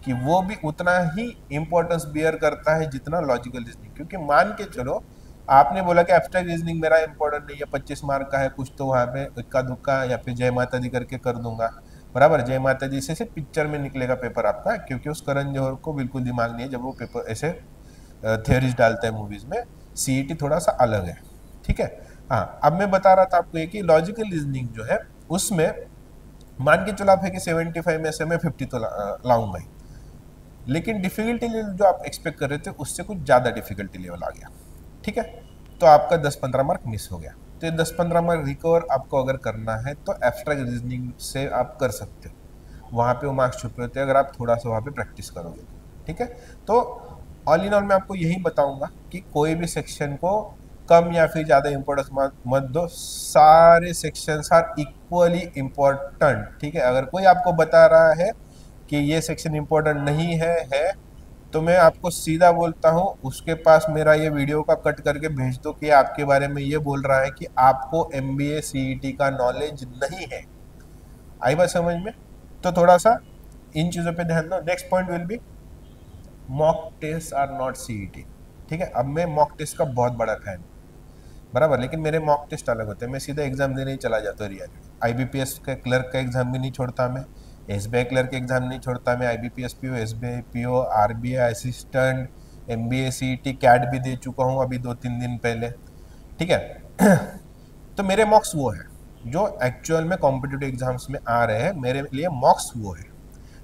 कि वो भी उतना ही इंपॉर्टेंस बियर करता है जितना लॉजिकल रीजनिंग। क्योंकि मान के चलो आपने बोला कि एब्स्ट्रैक्ट रीजनिंग मेरा इंपॉर्टेंट नहीं है, 25 मार्क का है, कुछ तो वहाँ पे इक्का दुक्का या फिर जय माता दी करके कर दूंगा, बराबर। जय माता दी से पिक्चर में निकलेगा पेपर आपका, क्योंकि उस करण जौहर को बिल्कुल दिमाग नहीं है जब वो पेपर ऐसे थियोरीज डालता है मूवीज में। सीईटी थोड़ा सा अलग है, ठीक है। हाँ, अब मैं बता रहा था आपको ये कि लॉजिकल रीजनिंग जो है उसमें मान के चलो आप है कि 75 में से मैं 50 तो लाऊंगा ही, लेकिन डिफिकल्टी लेवल जो आप एक्सपेक्ट कर रहे थे उससे कुछ ज़्यादा डिफिकल्टी लेवल आ गया, ठीक है। तो आपका 10-15 मार्क मिस हो गया। तो ये 10-15 मार्क रिकवर आपको अगर करना है तो एब्स्ट्रैक्ट रीजनिंग से आप कर सकते हो, वहाँ पे वो मार्क्स छुपे होते हैं अगर आप थोड़ा सा वहाँ पे प्रैक्टिस करोगे, ठीक है। तो ऑल इन ऑल मैं आपको यही बताऊंगा कि कोई भी सेक्शन को कम या फिर ज़्यादा इंपॉर्टेंस मत दो, सारे सेक्शंस आर इक्वली इम्पोर्टेंट, ठीक है। अगर कोई आपको बता रहा है कि ये सेक्शन इम्पोर्टेंट नहीं है तो मैं आपको सीधा बोलता हूँ उसके पास मेरा ये वीडियो का कट करके भेज दो कि आपके बारे में ये बोल रहा है कि आपको एमबीए सीईटी का नॉलेज नहीं है। आई बात समझ में? तो थोड़ा सा इन चीज़ों पे ध्यान दो। Next point will be mock test or not CET, ठीक है। अब मैं मॉक टेस्ट का बहुत बड़ा फैन, बराबर, लेकिन मेरे मॉक टेस्ट अलग होते हैं। मैं सीधा एग्जाम देने ही चला जाता हूँ रियलिटी। आईबीपीएस का क्लर्क का एग्जाम भी नहीं छोड़ता मैं, एसबीआई क्लर्क एग्जाम नहीं छोड़ता मैं, IBPS PO, SBI PO, RBI assistant, MBA CET, CAT भी दे चुका हूँ अभी 2-3 दिन पहले, ठीक है। तो मेरे मॉक्स वो है जो एक्चुअल में कॉम्पिटिटिव एग्जाम्स में आ रहे हैं, मेरे लिए मॉक्स वो है।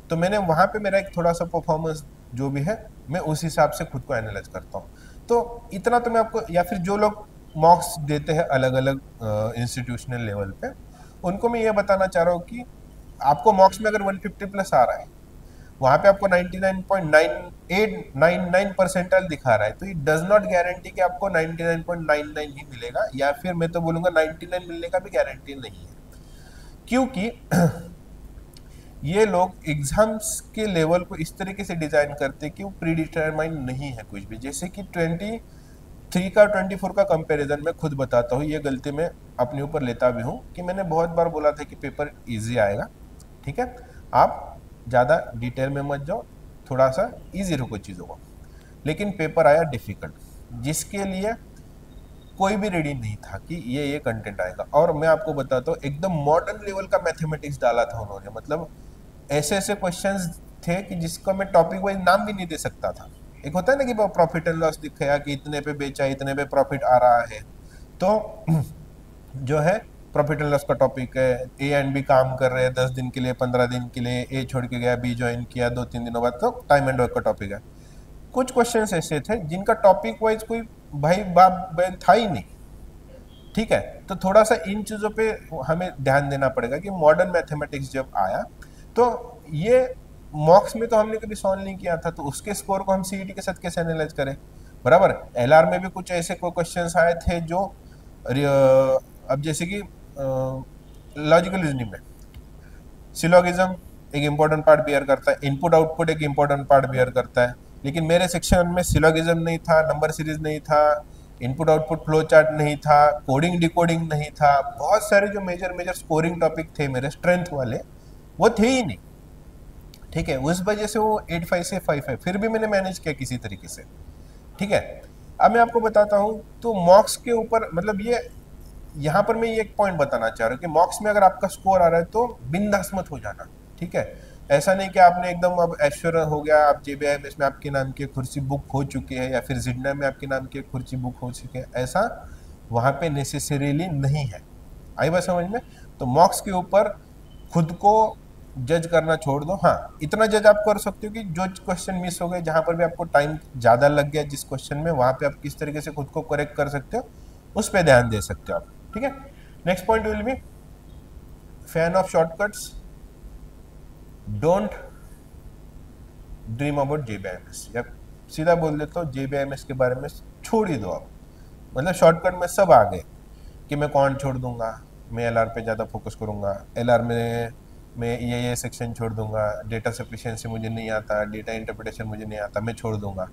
तो मैंने वहाँ पे मेरा एक थोड़ा सा परफॉर्मेंस जो भी है मैं उस हिसाब से खुद को एनालाइज करता हूँ। तो इतना तो मैं आपको, या फिर जो लोग मॉक्स देते हैं अलग अलग इंस्टीट्यूशनल लेवल पे, उनको मैं ये बताना चाह रहा हूँ कि आपको मॉक्स में अगर 150 प्लस आ रहा है, वहाँ पे आपको 99.9899 परसेंटाइल दिखा रहा है, तो इट डज नॉट गारंटी कि आपको 99.99 ही मिलेगा, या फिर मैं तो बोलूँगा 99 मिलने का भी गारंटी नहीं है। क्योंकि ये लोग एग्जाम्स के लेवल को इस तरीके से डिजाइन करते हैं कि वो प्री डिटरमाइंड नहीं है कुछ भी। जैसे कि 23 का 24 का कंपैरिजन मैं खुद बताता हूँ, ये गलती मैं अपने ऊपर लेता भी हूँ कि मैंने बहुत बार बोला था कि पेपर इजी आएगा, ठीक है, आप ज़्यादा डिटेल में मत जाओ, थोड़ा सा इजी रखो चीज़ों को। लेकिन पेपर आया डिफिकल्ट, जिसके लिए कोई भी रेडी नहीं था कि ये कंटेंट आएगा। और मैं आपको बताता हूँ एकदम मॉडर्न लेवल का मैथमेटिक्स डाला था उन्होंने, मतलब ऐसे ऐसे क्वेश्चंस थे कि जिसका मैं टॉपिक वाइज नाम भी नहीं दे सकता था। एक होता है ना कि प्रॉफिट एंड लॉस दिखाया कि इतने पे बेचा, इतने पे प्रॉफिट आ रहा है, तो जो है प्रॉफिट एंड लॉस का टॉपिक है, ए एंड बी काम कर रहे हैं 10 दिन के लिए, 15 दिन के लिए, ए छोड़ के गया, बी ज्वाइन किया 2-3 दिनों बाद, तो टाइम एंड वर्क का टॉपिक है। कुछ क्वेश्चंस ऐसे थे जिनका टॉपिक वाइज कोई भाई बाप बहन था ही नहीं, ठीक है। तो थोड़ा सा इन चीज़ों पे हमें ध्यान देना पड़ेगा कि मॉडर्न मैथमेटिक्स जब आया तो ये मॉक्स में तो हमने कभी सॉल्व नहीं किया था, तो उसके स्कोर को हम सीईटी के साथ कैसे एनालाइज करें, बराबर। एलआर में भी कुछ ऐसे क्वेश्चंस आए थे जो अब जैसे कि लॉजिकल रीजनिंग में सिलोगिज्म एक इंपॉर्टेंट पार्ट बियर करता है, इनपुट आउटपुट एक इंपॉर्टेंट पार्ट बियर करता है, लेकिन मेरे सेक्शन में सिलोगिज्म नहीं था, नंबर सीरीज नहीं था, इनपुट आउटपुट फ्लो चार्ट नहीं था, कोडिंग डिकोडिंग नहीं था, बहुत सारे जो मेजर मेजर स्कोरिंग टॉपिक थे मेरे स्ट्रेंथ वाले वो थे ही नहीं, ठीक है। उस वजह से वो 85 से 55, फिर भी मैंने मैनेज किया किसी तरीके से, ठीक है। अब मैं आपको बताता हूँ तो मॉक्स के ऊपर, मतलब ये यहाँ पर मैं ये एक पॉइंट बताना चाह रहा हूँ कि मॉक्स में अगर आपका स्कोर आ रहा है तो बिंदास मत हो जाना, ठीक है। ऐसा नहीं कि आपने एकदम अब एश्योर हो गया, आप JBIMS में आपके नाम की कुर्सी बुक हो चुकी है या फिर जिडना में आपके नाम की कुर्सी बुक हो चुकी है, ऐसा वहाँ पे नेसेसरीली नहीं है। आई बात समझ में? तो मॉक्स के ऊपर खुद को जज करना छोड़ दो। हाँ, इतना जज आप कर सकते हो कि जो क्वेश्चन मिस हो गए, जहाँ पर भी आपको टाइम ज़्यादा लग गया जिस क्वेश्चन में, वहाँ पे आप किस तरीके से खुद को करेक्ट कर सकते हो, उस पर ध्यान दे सकते हो आप। ठीक है, next point will B fan of shortcuts, don't dream about JBIMS, या सीधा बोल देता हूँ JBIMS के बारे में छोड़ ही दो आप। मतलब शॉर्टकट में सब आ गए कि मैं कौन छोड़ दूंगा, मैं LR पे ज़्यादा फोकस करूंगा, LR में मैं ये सेक्शन छोड़ दूंगा, डेटा सफिशिएंसी मुझे नहीं आता, डेटा इंटरप्रिटेशन मुझे नहीं आता, मैं छोड़ दूंगा।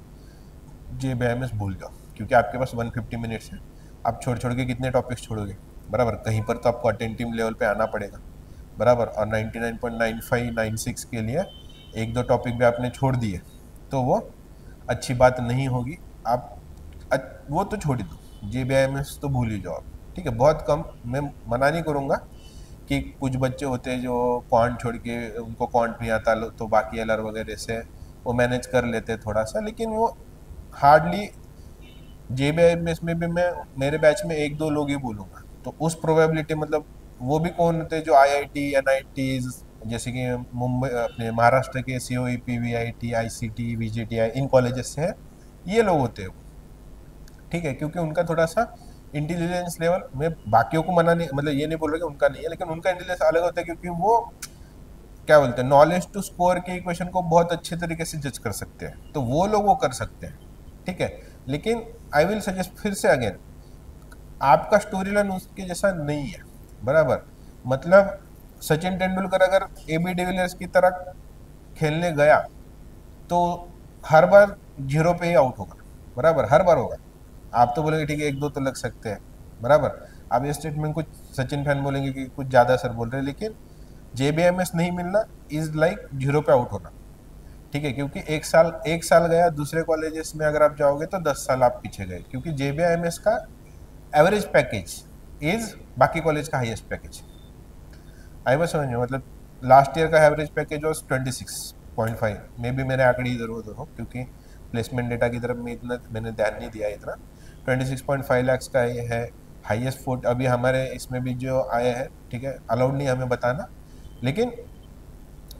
JBIMS भूल जाओ, क्योंकि आपके पास 150 मिनट्स है। आप छोड़ छोड़ के कितने टॉपिक्स छोड़ोगे? बराबर, कहीं पर तो आपको अटेंटिव लेवल पे आना पड़ेगा। बराबर, और 99.9596 के लिए एक दो टॉपिक भी आपने छोड़ दिए तो वो अच्छी बात नहीं होगी। आप वो तो छोड़ ही दो, JBIMS तो भूल ही जाओ आप। ठीक है, बहुत कम, मैं मना नहीं करूँगा कि कुछ बच्चे होते हैं जो क्वांट छोड़ के, उनको क्वांट नहीं आता तो बाकी LR वगैरह से वो मैनेज कर लेते हैं थोड़ा सा, लेकिन वो हार्डली। JBIMS में भी मैं मेरे बैच में एक दो लोग ही बोलूँगा, तो उस प्रोबेबिलिटी, मतलब वो भी कौन होते हैं जो IIT NITs, जैसे कि मुंबई अपने महाराष्ट्र के COEP VIT ICT VJTI इन कॉलेजेस से है, ये लोग होते हैं। ठीक है, क्योंकि उनका थोड़ा सा इंटेलिजेंस लेवल, मैं बाकियों को मना नहीं, मतलब ये नहीं बोल रहा कि उनका नहीं है, लेकिन उनका इंटेलिजेंस अलग होता है, क्योंकि वो क्या बोलते हैं, नॉलेज टू स्कोर के इक्वेशन को बहुत अच्छे तरीके से जज कर सकते हैं, तो वो लोग वो कर सकते हैं। ठीक है, लेकिन आई विल सजेस्ट फिर से अगेन, आपका स्टोरी लाइन उसके जैसा नहीं है। बराबर, मतलब सचिन तेंदुलकर अगर AB डिविलियर्स की तरह खेलने गया तो हर बार 0 पे ही आउट होगा। बराबर, हर बार होगा। आप तो बोलेंगे ठीक है, एक दो तो लग सकते हैं। बराबर, आप ये स्टेटमेंट कुछ सचिन फैन बोलेंगे कि कुछ ज़्यादा सर बोल रहे हैं, लेकिन JBIMS नहीं मिलना इज लाइक 0 पे आउट होना। ठीक है, क्योंकि एक साल गया दूसरे कॉलेजेस में अगर आप जाओगे तो 10 साल आप पीछे गए, क्योंकि JBIMS का एवरेज पैकेज इज बाकी कॉलेज का हाईएस्ट पैकेज। आई बस समझ में, मतलब लास्ट ईयर का एवरेज पैकेज वॉज 26.5, मे भी मेरे आंकड़े इधर उधर हो, क्योंकि प्लेसमेंट डेटा की तरफ में इतना मैंने ध्यान नहीं दिया इतना। 26.5 लाख का ये है हाईएस्ट फूड अभी हमारे इसमें भी जो आए हैं। ठीक है, अलाउड नहीं हमें बताना, लेकिन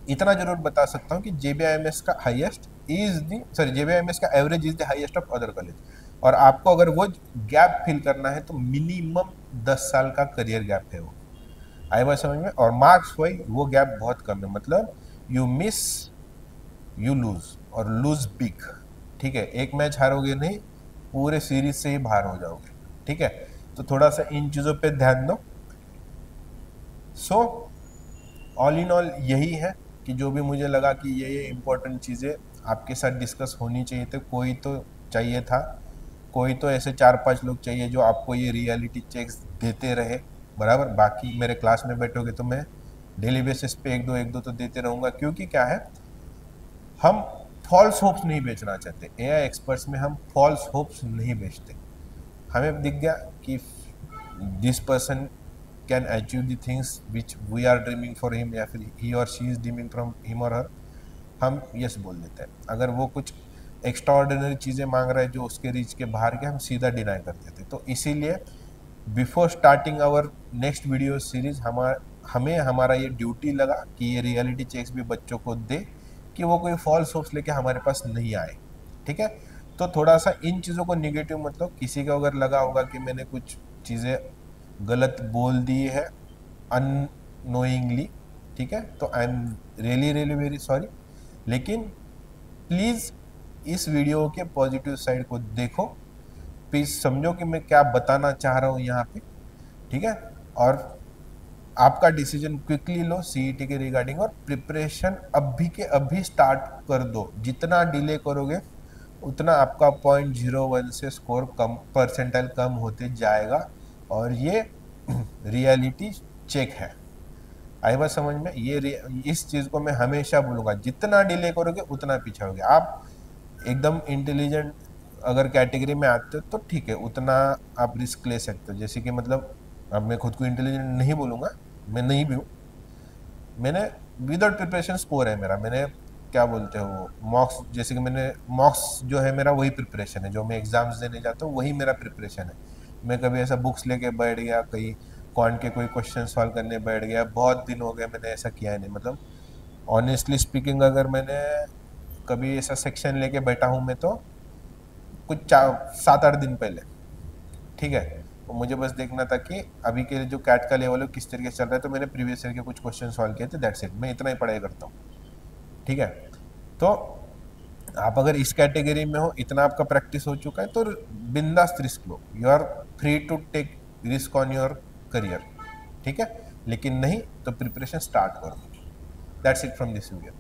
इतना जरूर बता सकता हूँ कि JBIMS का highest is the sorry JBIMS का average is the highest of other college. और आपको अगर वो गैप फिल करना है तो मिनिमम 10 साल का करियर गैप है वो। आई बात समझ में? और मार्क्स वाइज वो गैप बहुत कम है, मतलब यू मिस यू लूज, और लूज बिग। ठीक है, एक मैच हारोगे नहीं, पूरे सीरीज से ही बाहर हो जाओगे। ठीक है, तो थोड़ा सा इन चीज़ों पे ध्यान दो। सो ऑल इन ऑल यही है कि जो भी मुझे लगा कि ये इम्पोर्टेंट चीज़ें आपके साथ डिस्कस होनी चाहिए थे, कोई तो चाहिए था, कोई तो ऐसे 4-5 लोग चाहिए जो आपको ये रियलिटी चेक्स देते रहे। बराबर, बाकी मेरे क्लास में बैठोगे तो मैं डेली बेसिस पे एक दो तो देते रहूँगा, क्योंकि क्या है, हम फॉल्स होप्स नहीं बेचना चाहते। AI एक्सपर्ट्स में हम फॉल्स होप्स नहीं बेचते। हमें दिख गया कि this person can achieve the things which we are dreaming for him, या फिर ही और she is dreaming from him और हर, हम यस बोल देते हैं। अगर वो कुछ एक्स्ट्रा ऑर्डिनरी चीज़ें मांग रहा है जो उसके रीच के बाहर के, हम सीधा डिनाई कर देते। तो इसीलिए before starting our next video series हमें हमारा ये ड्यूटी लगा कि ये रियलिटी चेक्स भी बच्चों को दे, कि वो कोई फॉल्स होप्स लेके हमारे पास नहीं आए। ठीक है, तो थोड़ा सा इन चीज़ों को निगेटिव, मतलब किसी को अगर लगा होगा कि मैंने कुछ चीज़ें गलत बोल दी है अननोइंगली, ठीक है, तो I am really really very sorry. लेकिन प्लीज़ इस वीडियो के पॉजिटिव साइड को देखो, प्लीज़ समझो कि मैं क्या बताना चाह रहा हूँ यहाँ पे। ठीक है, और आपका डिसीजन क्विकली लो CET के रिगार्डिंग, और प्रिपरेशन अभी के अभी स्टार्ट कर दो। जितना डिले करोगे उतना आपका 0.01 से स्कोर कम, परसेंटाइल कम होते जाएगा, और ये रियलिटी चेक है। आई बात समझ में? इस चीज़ को मैं हमेशा बोलूँगा, जितना डिले करोगे उतना पीछे होगे आप। एकदम इंटेलिजेंट अगर कैटेगरी में आते हो तो ठीक है, उतना आप रिस्क ले सकते हो। जैसे कि मतलब, अब मैं खुद को इंटेलिजेंट नहीं बोलूँगा, मैं नहीं भी हूँ। मैंने विदाउट प्रिपरेशन स्कोर है मेरा। मैंने क्या बोलते हो मॉक्स, जैसे कि मैंने मॉक्स जो है मेरा वही प्रिपरेशन है, जो मैं एग्जाम्स देने जाता हूँ वही मेरा प्रिपरेशन है। मैं कभी ऐसा बुक्स लेके बैठ गया कहीं क्वांट के कोई क्वेश्चन सॉल्व करने बैठ गया, बहुत दिन हो गए मैंने ऐसा किया है नहीं। मतलब ऑनेस्टली स्पीकिंग, अगर मैंने कभी ऐसा सेक्शन लेके बैठा हूँ मैं तो कुछ 7-8 दिन पहले, ठीक है। तो मुझे बस देखना था कि अभी के जो कैट का लेवल है किस तरीके से चल रहा है, तो मैंने प्रीवियस ईयर के कुछ क्वेश्चन सॉल्व किए थे, दैट्स इट। मैं इतना ही पढ़ाई करता हूँ, ठीक है। तो आप अगर इस कैटेगरी में हो, इतना आपका प्रैक्टिस हो चुका है, तो बिंदास रिस्क लो, you are free to take risk on your career, ठीक है। लेकिन नहीं तो प्रिपरेशन स्टार्ट करो। That's it from this video.